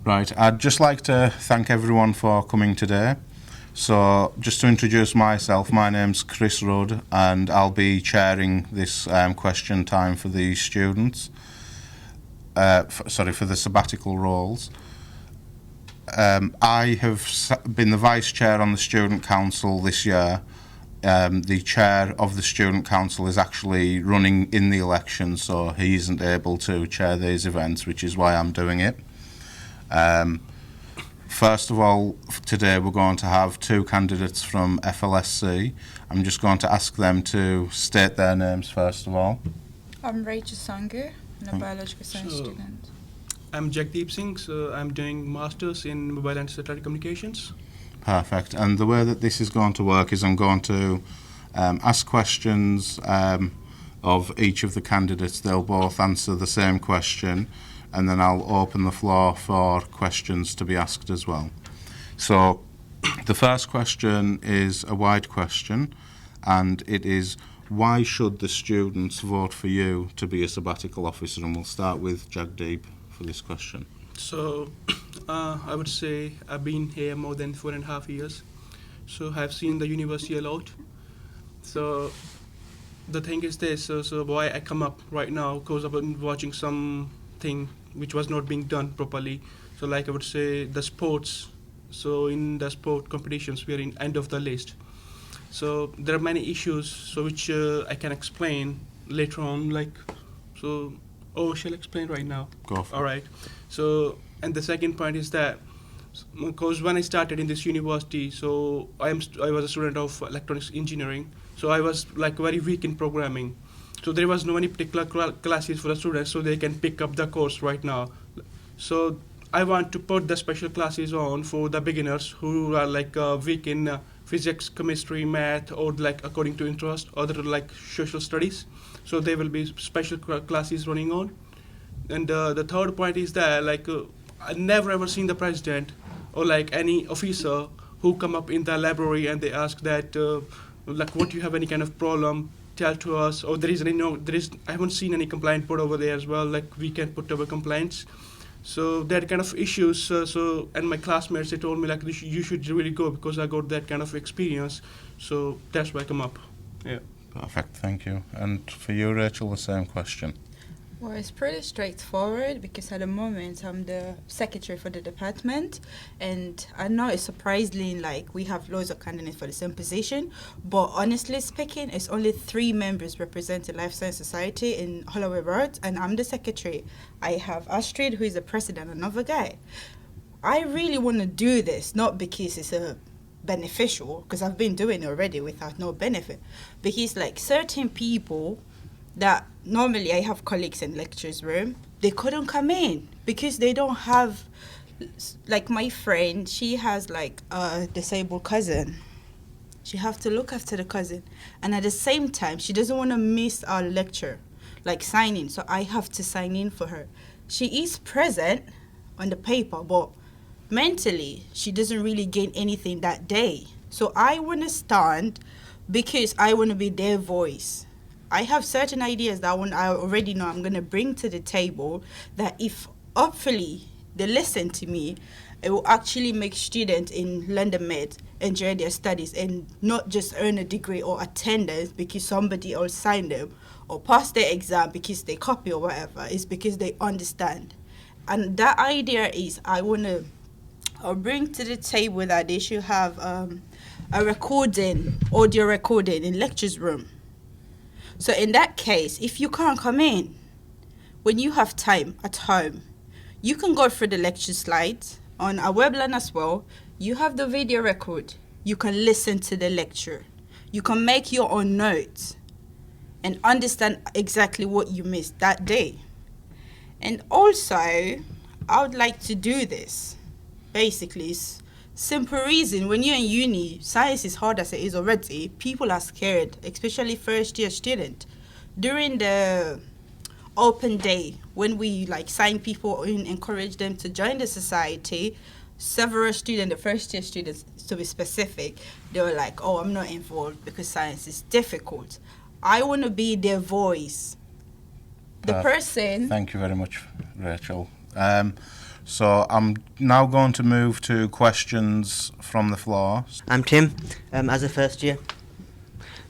Right, I'd just like to thank everyone for coming today. So, just to introduce myself, my name's Chris Rudd, and I'll be chairing this question time for the students. For the sabbatical roles. I have been the vice chair on the student council this year. The chair of the student council is actually running in the election, so he isn't able to chair these events, which is why I'm doing it. First of all, today we're going to have two candidates from FLSC. I'm just going to ask them to state their names first of all. I'm Rachel Sangu, I'm a biological science student. I'm Jagdeep Singh, so I'm doing Masters in Mobile and Satellite Communications. Perfect. And the way that this is going to work is I'm going to ask questions of each of the candidates. They'll both answer the same question, and then I'll open the floor for questions to be asked as well. So the first question is a wide question, and it is, why should the students vote for you to be a sabbatical officer? And we'll start with Jagdeep for this question. So I would say I've been here more than 4.5 years, so I've seen the university a lot. So the thing is this, so why I come up right now, because I've been watching something which was not being done properly. So like I would say the sports, so in the sport competitions we are in end of the list. So there are many issues so which I can explain later on, shall I explain right now? Go for it. All right. So, and the second point is that, because when I started in this university, so I was a student of electronics engineering, so I was like very weak in programming. So there was no any particular classes for the students so they can pick up the course right now. So I want to put the special classes on for the beginners who are like weak in physics, chemistry, math, or like according to interest, other like social studies. So there will be special classes running on. And the third point is that I never ever seen the president or like any officer who come up in the library and they ask that what you have any kind of problem, tell to us, or I haven't seen any complaint put over there as well, like we can put our complaints. So that kind of issues, and my classmates, they told me like you should really go because I got that kind of experience. So that's why I come up. Yeah. Perfect, thank you. And for you, Rachel, the same question. Well, it's pretty straightforward because at the moment I'm the secretary for the department, and I know it's surprisingly like we have loads of candidates for the same position, but honestly speaking, it's only 3 members representing Life Science Society in Holloway Road, and I'm the secretary. I have Astrid, who is the president, another guy. I really want to do this, not because it's a beneficial, because I've been doing it already without no benefit, because like certain people that normally I have colleagues in lectures room, they couldn't come in because they don't have, like my friend, she has like a disabled cousin. She have to look after the cousin, and at the same time she doesn't want to miss our lecture, like signing, so I have to sign in for her. She is present on the paper, but mentally she doesn't really gain anything that day. So I want to stand because I want to be their voice. I have certain ideas that I already know I'm going to bring to the table, that if hopefully they listen to me, it will actually make students in London Med enjoy their studies and not just earn a degree or attendance because somebody else signed them, or pass their exam because they copy or whatever. It's because they understand. And that idea is I'll bring to the table that they should have a audio recording in lectures room. So in that case, if you can't come in, when you have time at home, you can go through the lecture slides on our webline as well. You have the video record. You can listen to the lecture. You can make your own notes and understand exactly what you missed that day. And also, I would like to do this. Basically, it's simple reason. When you're in uni, science is hard as it is already. People are scared, especially first year student. During the open day, when we sign people in, encourage them to join the society, several students, the first year students to be specific, they were like, oh, I'm not involved because science is difficult. I want to be their voice. The person... Thank you very much, Rachel. So I'm now going to move to questions from the floor. I'm Tim. As a first year,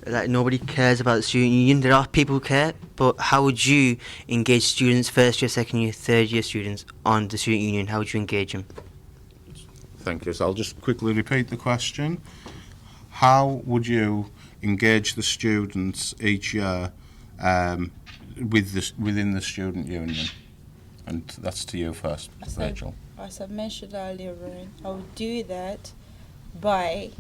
like nobody cares about the student union. There are people who care, but how would you engage students, first year, second year, third year students on the student union? How would you engage them? Thank you. So I'll just quickly repeat the question. How would you engage the students each year within the student union? And that's to you first, Rachel. As I mentioned earlier, Ryan, I would do that by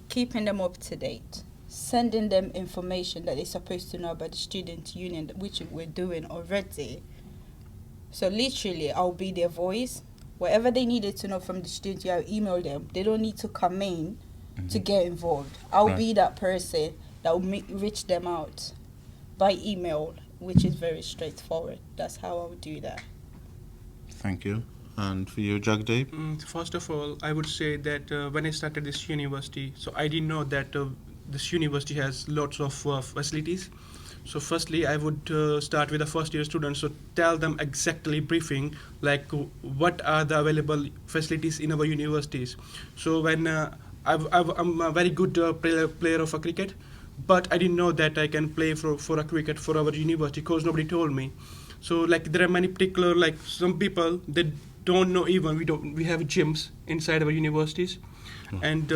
keeping them up to date, sending them information that they're supposed to know about the student union, which we're doing already. So literally, I'll be their voice. Whatever they needed to know from the student, I'll email them. They don't need to come in to get involved. I'll Right. be that person that will reach them out by email, which is very straightforward. That's how I would do that. Thank you. And for you, Jagdeep? First of all, I would say that when I started this university, so I didn't know that this university has lots of facilities. So firstly, I would start with the first year students. So tell them exactly briefing, like what are the available facilities in our universities. So when I'm a very good player of a cricket, but I didn't know that I can play for a cricket for our university because nobody told me. So like there are many particular, like some people they don't know even we have gyms inside our universities, and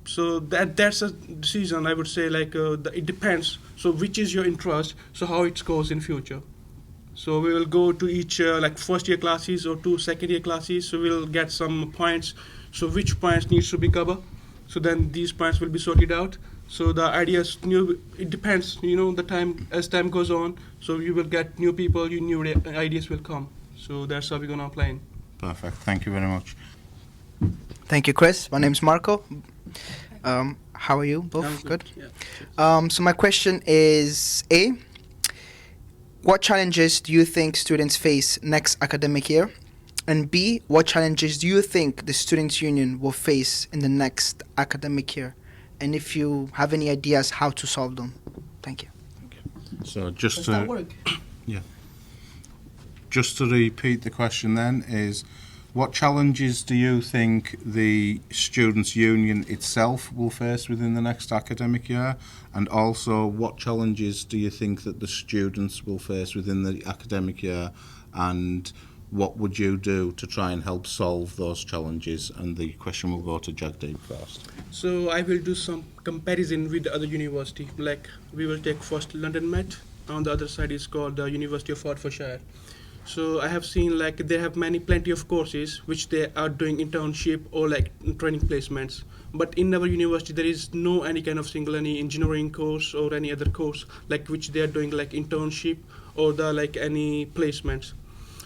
so that's a decision I would say, like it depends. So which is your interest? So how it goes in future. So we will go to each like first year classes or to second year classes. So we'll get some points. So which points needs to be covered? So then these points will be sorted out. So the ideas new. It depends. The time as time goes on. So you will get new people. New ideas will come. So that's how we're gonna apply. Perfect. Thank you very much. Thank you, Chris. My name's Marco. How are you? Both Sounds good? Yeah. So my question is A, what challenges do you think students face next academic year? And B, what challenges do you think the Students' Union will face in the next academic year? And if you have any ideas how to solve them. Thank you. So just to repeat the question then is, what challenges do you think the Students' Union itself will face within the next academic year? And also, what challenges do you think that the students will face within the academic year? And what would you do to try and help solve those challenges? And the question will go to Jagdeep first. So I will do some comparison with the other university. Like we will take first London Met. On the other side is called the University of Hertfordshire. So I have seen like they have plenty of courses which they are doing internship or like training placements. But in our university there is no any kind of any engineering course or any other course like which they are doing like internship or the like any placements.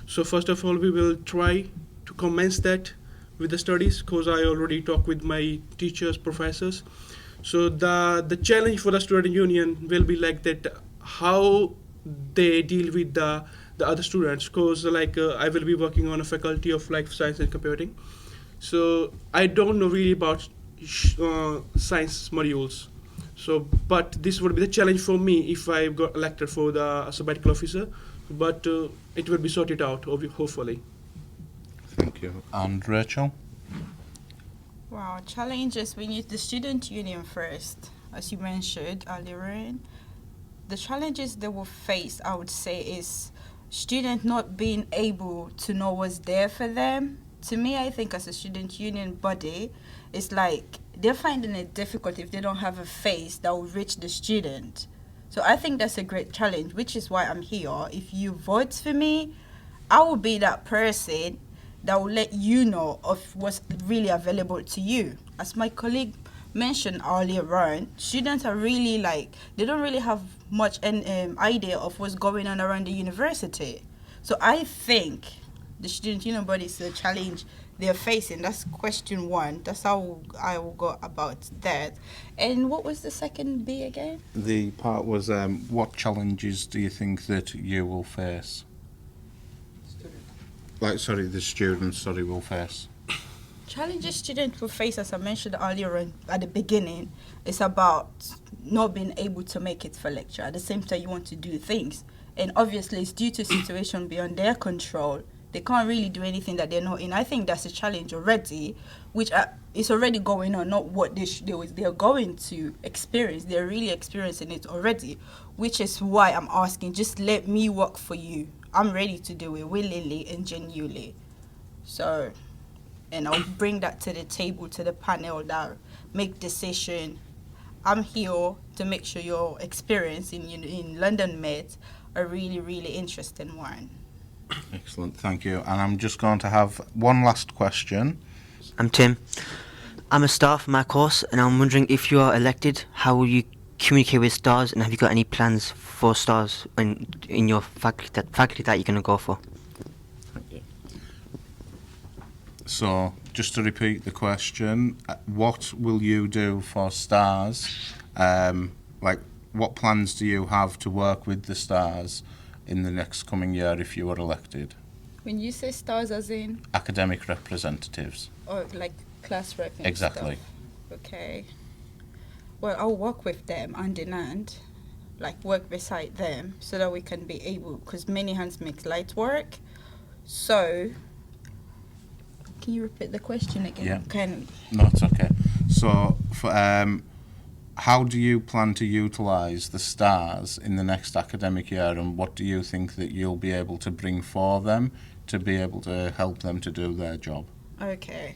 So first of all we will try to commence that with the studies because I already talked with my teachers, professors. So the challenge for the student union will be like that how they deal with the other students because like I will be working on a faculty of life science and computing. So I don't know really about science modules. So but this would be the challenge for me if I got elected for the sabbatical officer. But it will be sorted out hopefully. Thank you. And Rachel? Wow, challenges. We need the student union first, as you mentioned earlier on. The challenges they will face, I would say, is student not being able to know what's there for them. To me, I think as a student union body, it's like they're finding it difficult if they don't have a face that will reach the student. So I think that's a great challenge, which is why I'm here. If you vote for me, I will be that person that will let you know of what's really available to you. As my colleague mentioned earlier on, students are really like, they don't really have much an idea of what's going on around the university. So I think the student union body is a challenge they're facing. That's question one. That's how I will go about that. And what was the second B again? The part was, what challenges do you think that you will face? The students, will face. Challenges students will face, as I mentioned earlier on, at the beginning, is about not being able to make it for lecture. At the same time, you want to do things. And obviously, it's due to situation beyond their control. They can't really do anything that they're not in. I think that's a challenge already, which is already going on, not what they're going to experience. They're really experiencing it already, which is why I'm asking, just let me work for you. I'm ready to do it willingly and genuinely. So, and I'll bring that to the table, to the panel that make decision. I'm here to make sure your experience in London Met a really, really interesting one. Excellent, thank you. And I'm just going to have one last question. I'm Tim. I'm a star for my course, and I'm wondering, if you are elected, how will you communicate with stars, and have you got any plans for stars in your faculty that you're going to go for? So, just to repeat the question, what will you do for stars? What plans do you have to work with the stars in the next coming year if you are elected? When you say stars, as in? Academic representatives. Or like class rep and Exactly. stuff. Okay. Well, I'll work with them hand in hand, like work beside them, so that we can be able, because many hands make light work. So, can you repeat the question again? Yeah. No, it's okay. So, how do you plan to utilise the stars in the next academic year, and what do you think that you'll be able to bring for them to be able to help them to do their job? Okay.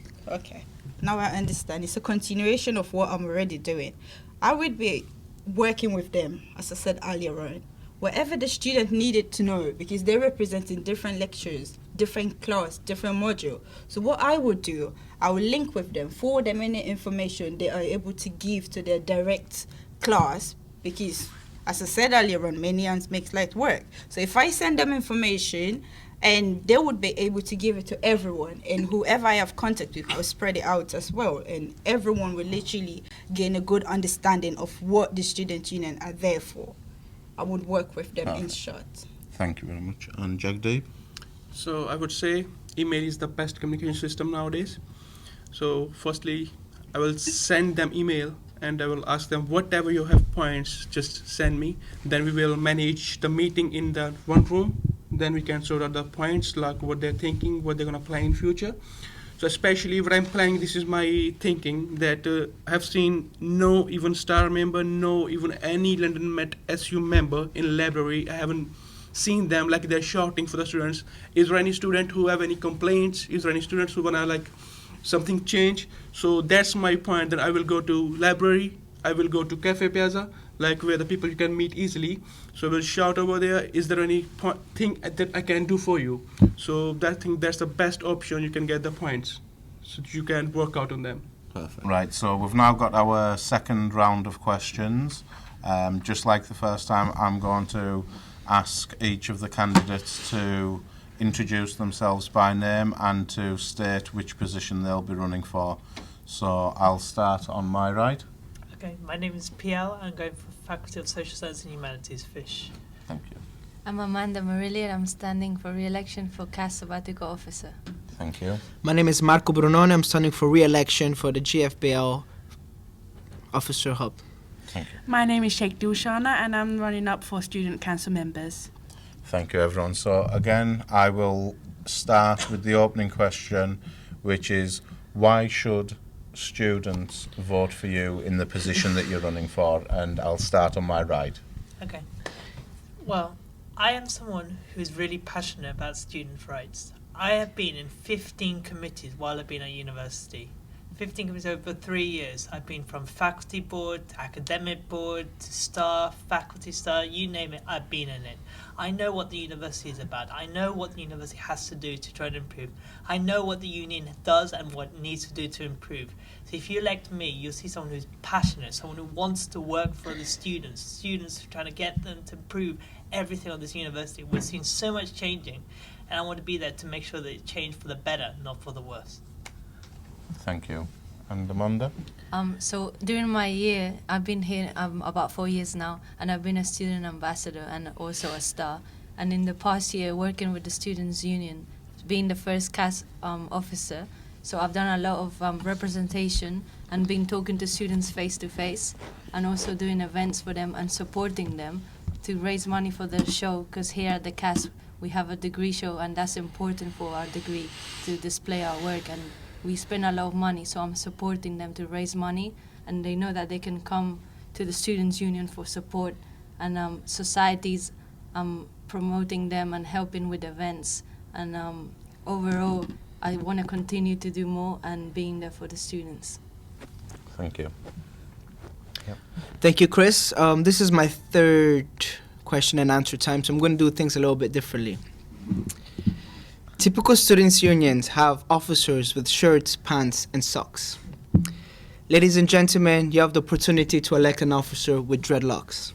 Now I understand. It's a continuation of what I'm already doing. I would be working with them, as I said earlier on, whatever the student needed to know, because they're representing different lectures, different class, different module. So what I would do, I will link with them, forward them any information they are able to give to their direct class, because, as I said earlier on, many hands makes light work. So if I send them information, and they would be able to give it to everyone, and whoever I have contact with, I'll spread it out as well, and everyone will literally gain a good understanding of what the student union are there for. I would work with them in short. Thank you very much. And Jagdeep? So I would say email is the best communication system nowadays. So firstly, I will send them email and I will ask them, whatever you have points, just send me. Then we will manage the meeting in the one room. Then we can sort out the points, like what they're thinking, what they're going to plan in future. So especially what I'm planning, this is my thinking, that I have seen no even star member, no even any London Met SU member in library. I haven't seen them like they're shouting for the students. Is there any student who have any complaints? Is there any students who wanna like something change? So that's my point, that I will go to library, I will go to Cafe Piazza, like where the people you can meet easily. So I will shout over there, is there any thing that I can do for you? So that's the best option, you can get the points. So you can work out on them. Perfect. Right, so we've now got our second round of questions. Just like the first time, I'm going to ask each of the candidates to introduce themselves by name and to state which position they'll be running for. So I'll start on my right. Okay, my name is PL. I'm going for Faculty of Social Science and Humanities, FISH. Thank you. I'm Amanda Murilli and I'm standing for re-election for CAS Sabbatical Officer. Thank you. My name is Marco Brunone. I'm standing for re-election for the GFBL Officer Hub. Thank you. My name is Sheikh Dulshana and I'm running up for Student Council members. Thank you, everyone. So again, I will start with the opening question, which is, why should students vote for you in the position that you're running for? And I'll start on my right. Okay. Well, I am someone who's really passionate about student rights. I have been in 15 committees while I've been at university. 15 committees over 3 years. I've been from faculty board, to academic board, to staff, faculty staff, you name it, I've been in it. I know what the university is about. I know what the university has to do to try to improve. I know what the union does and what it needs to do to improve. So if you elect me, you'll see someone who's passionate, someone who wants to work for the students trying to get them to improve everything on this university. We're seeing so much changing, and I want to be there to make sure that it changes for the better, not for the worse. Thank you. And Amanda? So during my year, I've been here about 4 years now, and I've been a student ambassador and also a star. And in the past year, working with the Students' Union, being the first CAS officer, so I've done a lot of representation and been talking to students face to face, and also doing events for them and supporting them to raise money for the show, because here at the CAS, we have a degree show, and that's important for our degree to display our work. And we spend a lot of money, so I'm supporting them to raise money, and they know that they can come to the Students' Union for support, and societies promoting them and helping with events. And overall, I want to continue to do more and being there for the students. Thank you. Thank you, Chris. This is my third question and answer time, so I'm going to do things a little bit differently. Typical students' unions have officers with shirts, pants, and socks. Ladies and gentlemen, you have the opportunity to elect an officer with dreadlocks.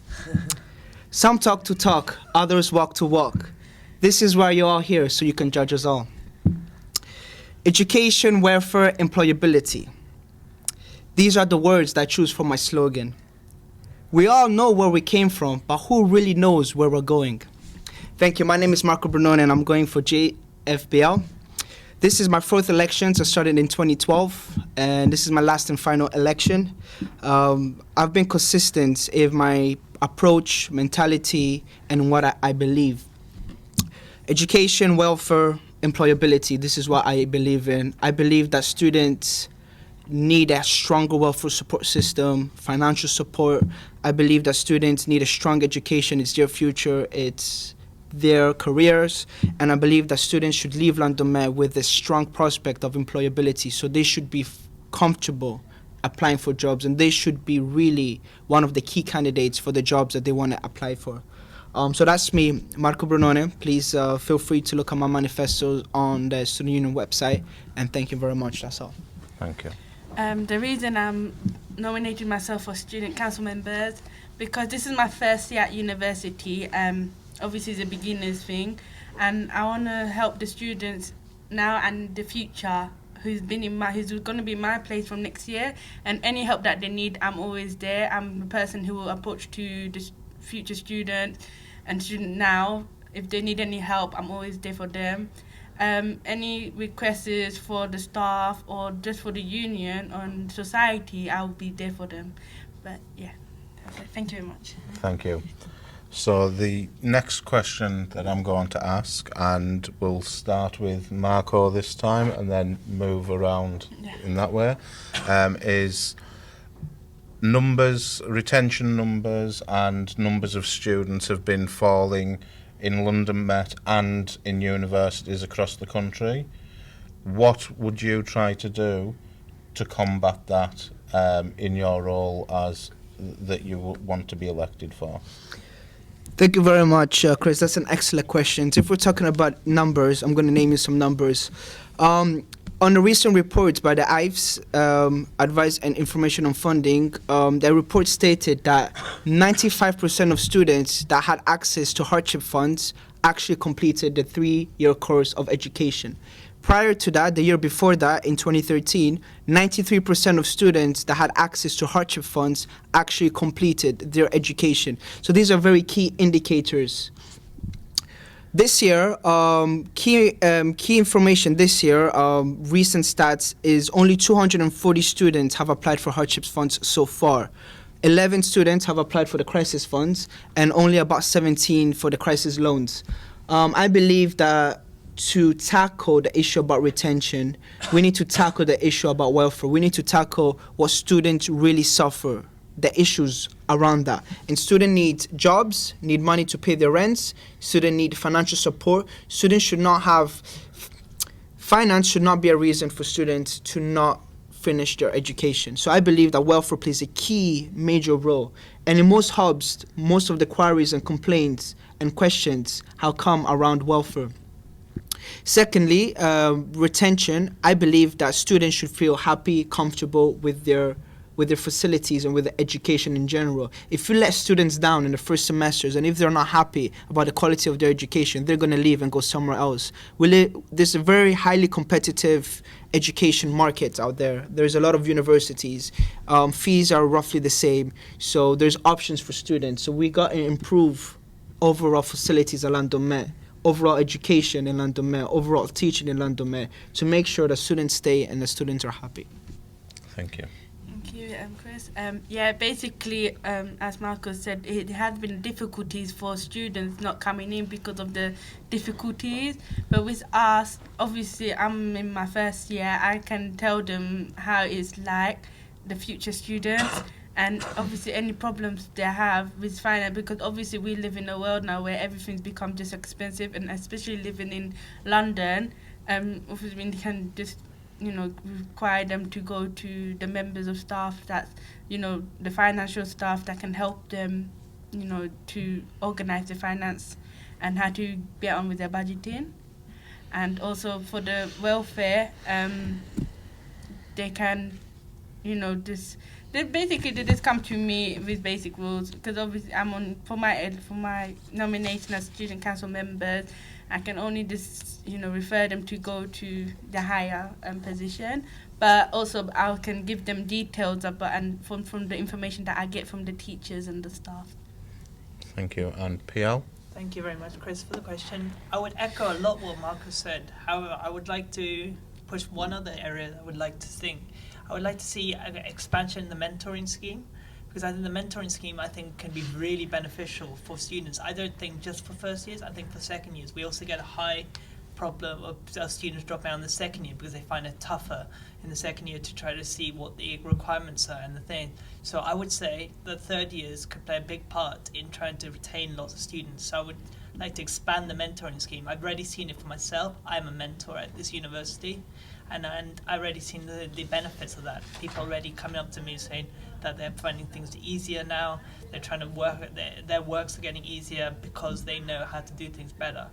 Some talk to talk, others walk to walk. This is why you're all here, so you can judge us all. Education, welfare, employability. These are the words that I choose for my slogan. We all know where we came from, but who really knows where we're going? Thank you. My name is Marco Brunone, and I'm going for JFBL. This is my fourth election. I started in 2012, and this is my last and final election. I've been consistent in my approach, mentality, and what I believe. Education, welfare, employability. This is what I believe in. I believe that students need a stronger welfare support system, financial support. I believe that students need a strong education. It's their future. It's their careers. And I believe that students should leave London Met with a strong prospect of employability. So they should be comfortable applying for jobs, and they should be really one of the key candidates for the jobs that they want to apply for. So that's me, Marco Brunone. Please feel free to look at my manifesto on the Student Union website. And thank you very much. That's all. Thank you. The reason I'm nominating myself for student council members, because this is my first year at university. Obviously it's a beginner's thing, and I want to help the students now and the future who's going to be in my place from next year, and any help that they need, I'm always there. I'm the person who will approach to the future student and student now. If they need any help, I'm always there for them. Any requests for the staff or just for the union or society, I'll be there for them. But yeah, that's it. Thank you very much. Thank you. So the next question that I'm going to ask, and we'll start with Marco this time and then move around in that way, is retention numbers and numbers of students have been falling in London Met and in universities across the country. What would you try to do to combat that in your role as that you want to be elected for? Thank you very much, Chris. That's an excellent question. If we're talking about numbers, I'm going to name you some numbers. On the recent report by the IVES, Advice and Information on Funding, the report stated that 95% of students that had access to hardship funds actually completed the 3-year course of education. Prior to that, the year before that, in 2013, 93% of students that had access to hardship funds actually completed their education. So these are very key indicators. This year, key information this year, recent stats is only 240 students have applied for hardship funds so far. 11 students have applied for the crisis funds and only about 17 for the crisis loans. I believe that to tackle the issue about retention, we need to tackle the issue about welfare. We need to tackle what students really suffer, the issues around that. And students need jobs, need money to pay their rents, students need financial support. Students should not have, finance should not be a reason for students to not finish their education. So I believe that welfare plays a key major role. And in most hubs, most of the queries and complaints and questions have come around welfare. Secondly, retention. I believe that students should feel happy, comfortable with their facilities and with the education in general. If you let students down in the first semesters, and if they're not happy about the quality of their education, they're going to leave and go somewhere else. There's a very highly competitive education market out there. There's a lot of universities. Fees are roughly the same, so there's options for students. So we got to improve overall facilities at London Met, overall education in London Met, overall teaching in London Met, to make sure that students stay and the students are happy. Thank you. Thank you. Yeah, Chris. Yeah, basically, as Marcus said, it has been difficulties for students not coming in because of the difficulties. But with us, obviously, I'm in my first year. I can tell them how it's like, the future students, and obviously any problems they have with finance. Because obviously we live in a world now where everything's become just expensive, and especially living in London, obviously we can just require them to go to the members of staff that, the financial staff that can help them, to organize the finance and how to get on with their budgeting. And also for the welfare, they can, they just come to me with basic rules, because obviously I'm on for my nomination as student council members. I can only just refer them to go to the higher position, but also I can give them details about and from the information that I get from the teachers and the staff. Thank you. And PL? Thank you very much, Chris, for the question. I would echo a lot what Marcus said. However, I would like to push one other area that I would like to think. I would like to see an expansion in the mentoring scheme, because I think the mentoring scheme, can be really beneficial for students. I don't think just for first years, I think for second years. We also get a high problem of students dropping out in the second year because they find it tougher in the second year to try to see what the requirements are and the thing. So I would say that third years could play a big part in trying to retain lots of students. So I would like to expand the mentoring scheme. I've already seen it for myself. I'm a mentor at this university, and I've already seen the benefits of that. People already coming up to me saying that they're finding things easier now. They're trying to work, their works are getting easier because they know how to do things better.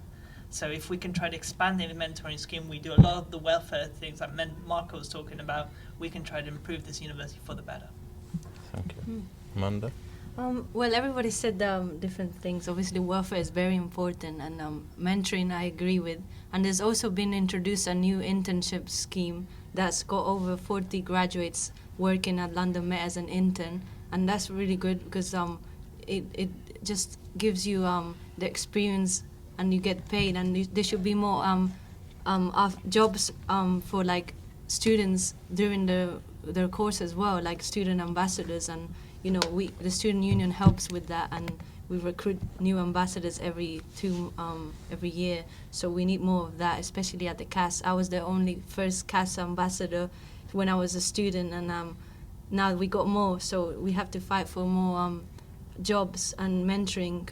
So if we can try to expand the mentoring scheme, we do a lot of the welfare things that Marco was talking about, we can try to improve this university for the better. Thank you. Amanda? Well, everybody said different things. Obviously, welfare is very important, and mentoring I agree with. And there's also been introduced a new internship scheme that's got over 40 graduates working at London Met as an intern, and that's really good because it just gives you the experience and you get paid, and there should be more jobs for like students during their course as well, like student ambassadors, and the student union helps with that, and we recruit new ambassadors every year. So we need more of that, especially at the CAS. I was the first CAS ambassador when I was a student, and now we got more. So we have to fight for more jobs and mentoring,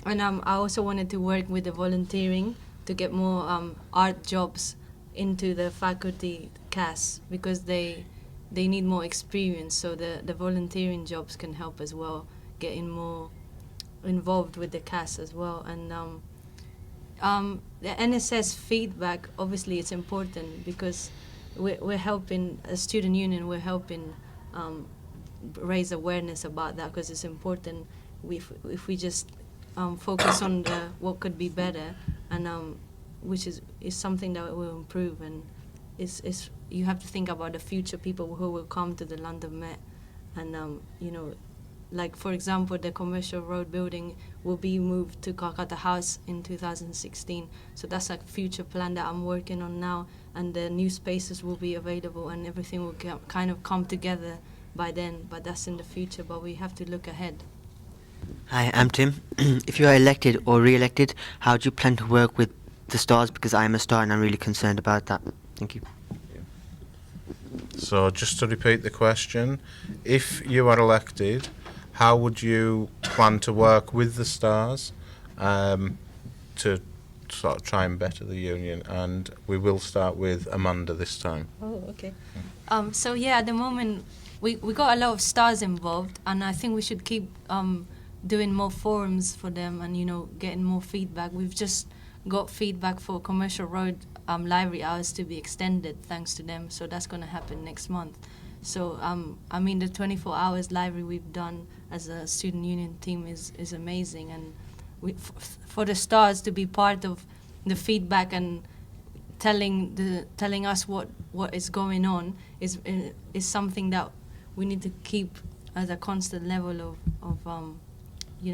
I also wanted to work with the volunteering to get more art jobs into the faculty CAS, because they need more experience. So the volunteering jobs can help as well, getting more involved with the CAS as well. And the NSS feedback, obviously it's important because we're helping, a student union, we're helping raise awareness about that, because it's important. If we just focus on what could be better, and which is something that will improve, and it's you have to think about the future people who will come to the London Met, and like for example, the Commercial Road building will be moved to Calcutta House in 2016. So that's a future plan that I'm working on now, and the new spaces will be available, and everything will kind of come together by then. But that's in the future. But we have to look ahead. Hi, I'm Tim. If you are elected or re-elected, how do you plan to work with the stars? Because I am a star and I'm really concerned about that. Thank you. So just to repeat the question, if you are elected, how would you plan to work with the stars to sort of try and better the union? And we will start with Amanda this time. Oh, okay. So yeah, at the moment we got a lot of stars involved, and I think we should keep doing more forums for them, and getting more feedback. We've just got feedback for Commercial Road library hours to be extended thanks to them, so that's going to happen next month. So the 24 hours library we've done as a student union team is amazing, and for the stars to be part of the feedback and telling us what is going on is something that we need to keep as a constant level of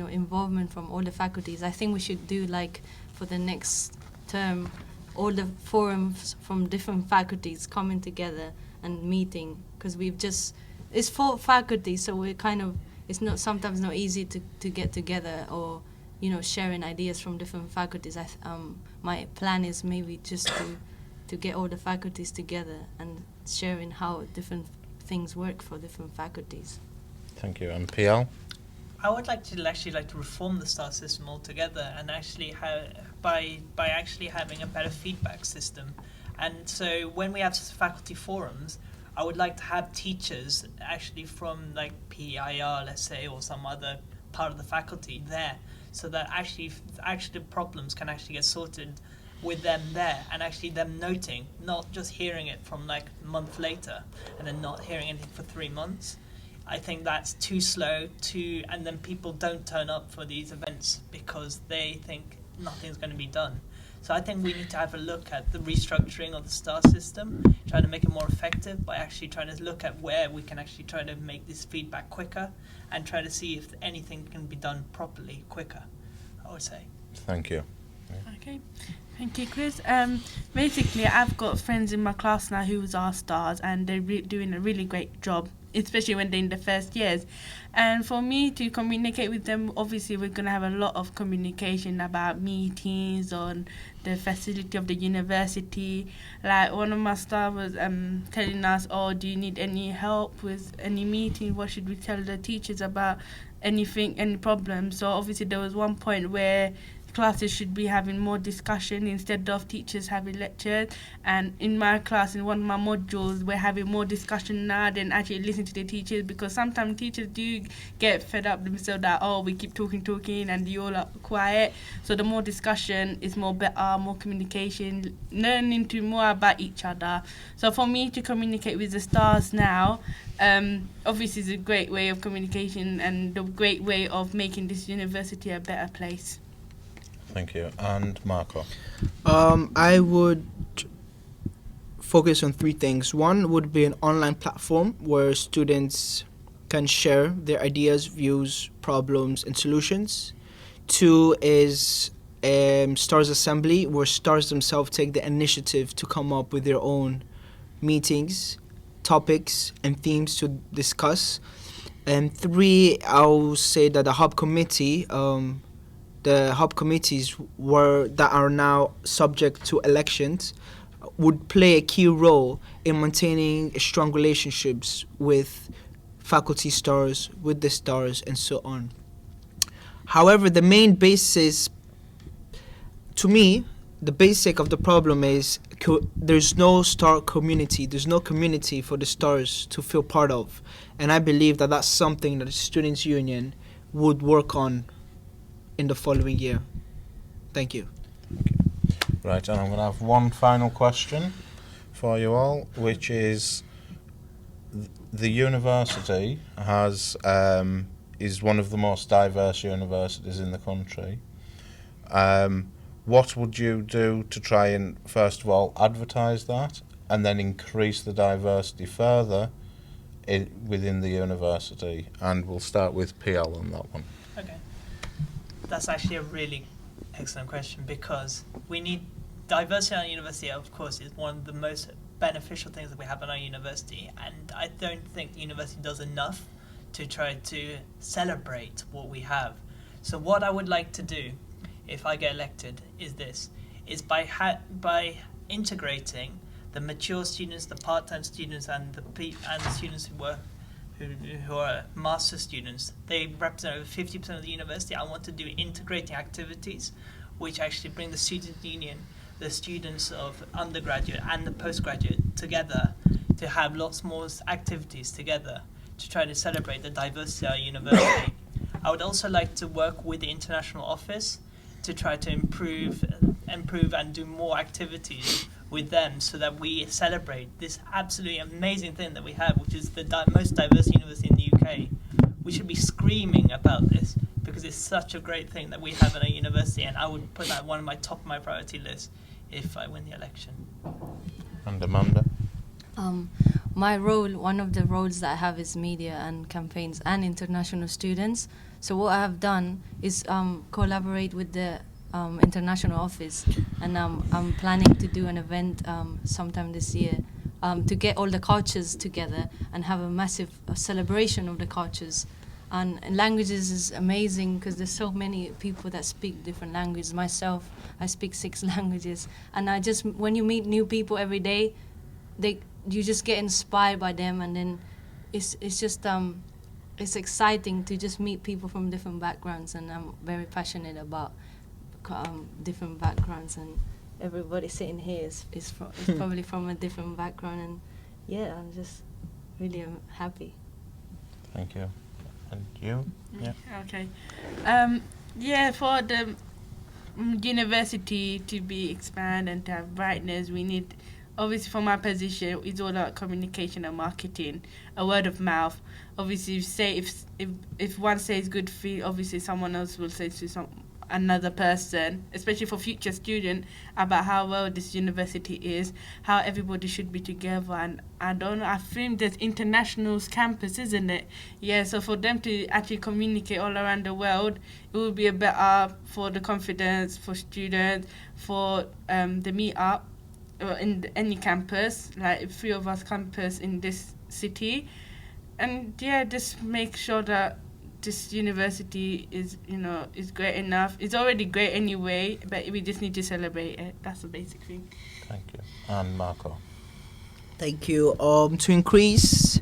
involvement from all the faculties. I think we should do, like, for the next term, all the forums from different faculties coming together and meeting, because we've just it's for faculty, so we're kind of, it's not sometimes not easy to get together or, you know, sharing ideas from different faculties. My plan is maybe just to get all the faculties together and sharing how different things work for different faculties. Thank you. And PL? I would like to reform the STAR system altogether, and actually by actually having a better feedback system. And so when we have faculty forums, I would like to have teachers actually from like PIR, let's say, or some other part of the faculty there, so that actually problems can actually get sorted with them there, and actually them noting, not just hearing it from like a month later and then not hearing anything for 3 months. I think that's too slow and then people don't turn up for these events because they think nothing's going to be done. So I think we need to have a look at the restructuring of the STAR system, trying to make it more effective by actually trying to look at where we can actually try to make this feedback quicker and try to see if anything can be done properly quicker, I would say. Thank you. Okay, thank you, Chris. Basically, I've got friends in my class now who are stars, and they're doing a really great job, especially when they're in the first years. And for me to communicate with them, obviously we're going to have a lot of communication about meetings on the facility of the university. Like one of my staff was telling us, oh, do you need any help with any meeting? What should we tell the teachers about anything, any problems? So obviously there was one point where classes should be having more discussion instead of teachers having lectures. And in my class, in one of my modules, we're having more discussion now than actually listening to the teachers, because sometimes teachers do get fed up themselves that, oh, we keep talking and you all are quiet. So the more discussion is more better, more communication, learning to more about each other. So for me to communicate with the stars now, obviously is a great way of communication and a great way of making this university a better place. Thank you. And Marco? I would focus on 3 things. One would be an online platform where students can share their ideas, views, problems, and solutions. 2 is STARS Assembly, where stars themselves take the initiative to come up with their own meetings, topics, and themes to discuss. And 3, I'll say that the hub committee, the hub committees that are now subject to elections would play a key role in maintaining strong relationships with faculty stars, with the stars, and so on. However, the main basis, to me, the basic of the problem is there's no star community. There's no community for the stars to feel part of. And I believe that that's something that the Students' Union would work on in the following year. Thank you. Right, and I'm going to have one final question for you all, which is the university is one of the most diverse universities in the country. What would you do to try and, first of all, advertise that and then increase the diversity further within the university? And we'll start with PL on that one. Okay. That's actually a really excellent question, because we need diversity at our university, of course, is one of the most beneficial things that we have at our university, and I don't think the university does enough to try to celebrate what we have. So what I would like to do, if I get elected, is by integrating the mature students, the part-time students, and the students who are master students. They represent over 50% of the university. I want to do integrating activities which actually bring the student union, the students of undergraduate and the postgraduate together to have lots more activities together to try to celebrate the diversity of our university. I would also like to work with the international office to try to improve and do more activities with them, so that we celebrate this absolutely amazing thing that we have, which is the most diverse university in the UK. We should be screaming about this because it's such a great thing that we have at our university, and I would put that one of my top of my priority list if I win the election. And Amanda? My role, one of the roles that I have is media and campaigns and international students. So what I have done is collaborate with the international office, and I'm planning to do an event sometime this year to get all the cultures together and have a massive celebration of the cultures. And languages is amazing because there's so many people that speak different languages. Myself, I speak 6 languages, and when you meet new people every day, you just get inspired by them, and then it's just it's exciting to just meet people from different backgrounds, and I'm very passionate about different backgrounds, and everybody sitting here is probably from a different background, and yeah, I'm just really happy. Thank you. And you? Yeah. Okay. Yeah, for the university to be expanded and to have brightness, we need, obviously for my position, it's all about communication and marketing, a word of mouth. Obviously, if one says good thing, obviously someone else will say to another person, especially for future students, about how well this university is, how everybody should be together. And I think there's international campus, isn't it? Yeah, so for them to actually communicate all around the world, it would be a better for the confidence, for students, for the meet-up in any campus, like 3 of us campus in this city. And yeah, just make sure that this university is great enough. It's already great anyway, but we just need to celebrate it. That's the basic thing. Thank you. And Marco? Thank you. To increase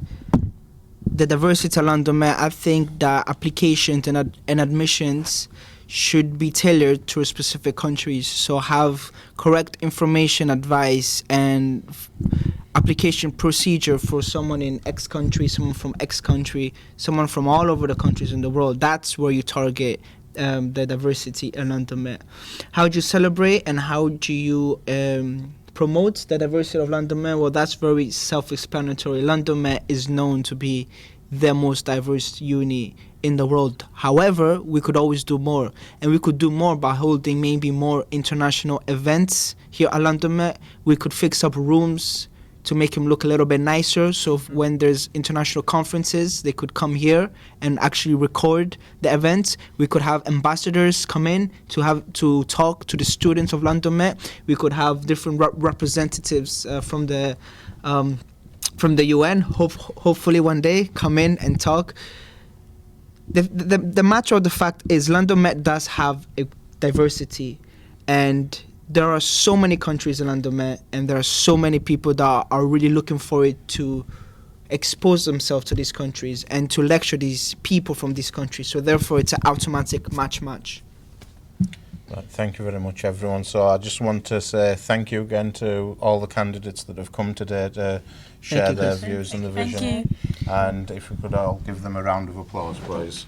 the diversity at London Met, I think that applications and admissions should be tailored to specific countries. So have correct information, advice, and application procedure for someone in X country, someone from X country, someone from all over the countries in the world. That's where you target the diversity in London Met. How do you celebrate and how do you promote the diversity of London Met? Well, that's very self-explanatory. London Met is known to be the most diverse uni in the world. However, we could always do more, and we could do more by holding maybe more international events here at London Met. We could fix up rooms to make them look a little bit nicer, so when there's international conferences, they could come here and actually record the events. We could have ambassadors come in to talk to the students of London Met. We could have different representatives from the UN, hopefully one day, come in and talk. The matter of the fact is London Met does have a diversity, and there are so many countries in London Met, and there are so many people that are really looking forward to expose themselves to these countries and to lecture these people from these countries. So therefore, it's an automatic match. Right, thank you very much, everyone. So I just want to say thank you again to all the candidates that have come today to share their views and the vision. Thank you. And if we could all give them a round of applause, please.